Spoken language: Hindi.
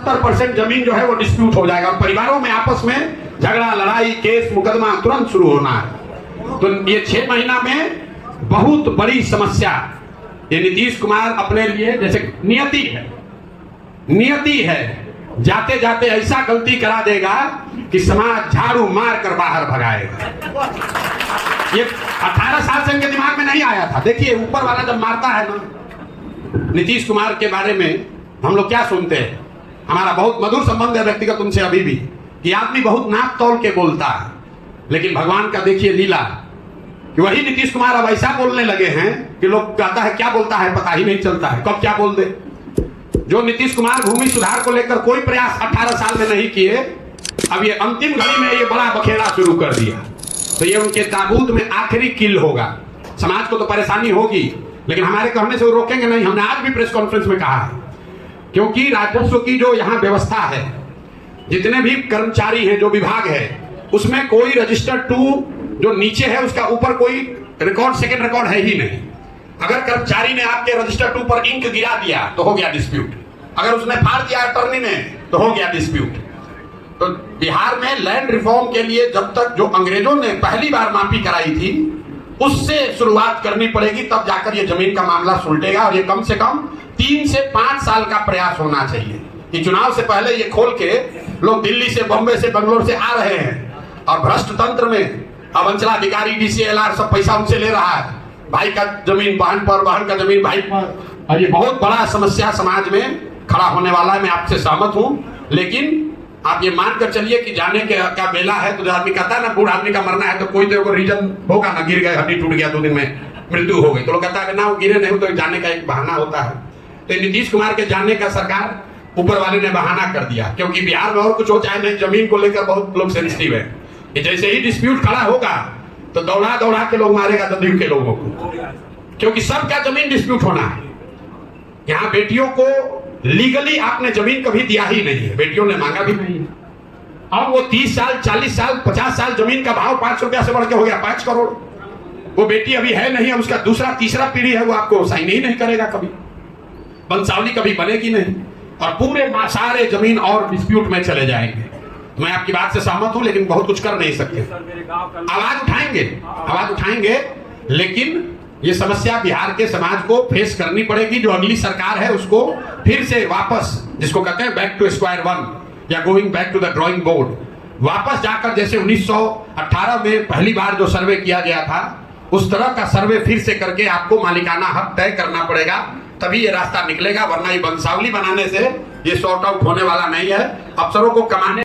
70% जमीन जो है वो डिस्प्यूट हो जाएगा और परिवारों में आपस में झगड़ा, लड़ाई, केस, मुकदमा तुरंत शुरू होना है। तो ये 6 महीना में बहुत बड़ी समस्या ये नीतीश कुमार अपने लिए, जैसे नियति है, जाते जाते ऐसा गलती करा देगा कि समाज झाड़ू मार कर बाहर भगाएगा। ये 18 साल से इनके दिमाग में नहीं आया था। देखिए ऊपर वाला जब मारता है ना, नीतीश कुमार के बारे में हम लोग क्या सुनते हैं, हमारा बहुत मधुर संबंध है व्यक्तिगत उनसे अभी भी, कि आदमी बहुत नाप तौल के बोलता है, लेकिन भगवान का देखिए लीला कि वही नीतीश कुमार अब ऐसा बोलने लगे हैं कि लोग कहता है क्या बोलता है पता ही नहीं चलता है, कब क्या बोल दे। जो नीतीश कुमार भूमि सुधार को लेकर कोई प्रयास 18 साल में नहीं किए, अब ये अंतिम घड़ी में ये बड़ा बखेड़ा शुरू कर दिया, तो ये उनके ताबूत में आखिरी किल होगा। समाज को तो परेशानी होगी, लेकिन हमारे कहने से वो रोकेंगे नहीं। हमने आज भी प्रेस कॉन्फ्रेंस में कहा है, क्योंकि राजस्व की जो यहाँ व्यवस्था है, जितने भी कर्मचारी हैं, जो विभाग है, उसमें कोई रजिस्टर 2 जो नीचे है उसका ऊपर कोई रिकॉर्ड, सेकंड रिकॉर्ड है ही नहीं। अगर कर्मचारी ने आपके रजिस्टर 2 पर इंक गिरा दिया तो हो गया डिस्प्यूट, अगर उसने फाड़ दिया अटर्नी ने तो हो गया डिस्प्यूट। तो बिहार में लैंड रिफॉर्म के लिए जब तक जो अंग्रेजों ने पहली बार माफी कराई थी उससे शुरुआत करनी पड़ेगी, तब जाकर ये जमीन का मामला सुलटेगा। और ये कम से कम 3 से 5 साल का प्रयास होना चाहिए कि चुनाव से पहले ये खोल के लोग दिल्ली से, बॉम्बे से, बेंगलोर से आ रहे हैं और भ्रष्ट तंत्र में अब अंचलाधिकारी, DCLR सब पैसा उनसे ले रहा है, भाई का जमीन बहन पर, बहन का जमीन भाई पर, और ये बहुत बड़ा समस्या समाज में खड़ा होने वाला है। मैं आपसे सहमत हूं, लेकिन आप ये मानकर चलिए कि जाने के क्या बेला है। तो जो आदमी कहता है ना, बूढ़ आदमी का मरना है तो कोई तो रीजन होगा ना, गिर गए, हड्डी टूट गया, 2 दिन में मृत्यु हो गई, तो लोग कहता है ना वो गिरे नहीं, तो जाने का एक बहाना होता है। तो नीतीश कुमार के जाने का सरकार ऊपर वाले ने बहाना कर दिया, क्योंकि बिहार में और कुछ हो चाहे नहीं, जमीन को लेकर बहुत लोग सेंसिटिव है। जैसे ही डिस्प्यूट खड़ा होगा तो दौड़ा दौड़ा के लोग मारेगा जदयू के लोगों को, क्योंकि सबका जमीन डिस्प्यूट होना है। यहाँ बेटियों को लीगली आपने जमीन कभी दिया ही नहीं है, बेटियों ने मांगा भी नहीं है। अब वो 30 साल, 40 साल, 50 साल जमीन का भाव 5 रुपया से बढ़ के हो गया 5 करोड़। वो बेटी अभी है नहीं, अब उसका दूसरा तीसरा पीढ़ी है, वो आपको साइन ही नहीं करेगा, कभी वंशावली कभी बनेगी नहीं, और पूरे सारे जमीन और डिस्प्यूट में चले जाएंगे। मैं आपकी बात से सहमत हूं, लेकिन बहुत कुछ कर नहीं सकते। आवाज उठाएंगे, लेकिन ये समस्या बिहार के समाज को फेस करनी पड़ेगी। जो अगली सरकार है उसको फिर से वापस, जिसको कहते हैं बैक टू स्क्वायर 1 या going back to the drawing board, वापस जाकर जैसे 1918 में पहली बार जो सर्वे किया गया था उस तरह का सर्वे फिर से करके आपको मालिकाना हक तय करना पड़ेगा, तभी ये रास्ता निकलेगा। वरना ये वंशावली बनाने से ये सॉर्ट आउट होने वाला नहीं है। अफसरों को कमाने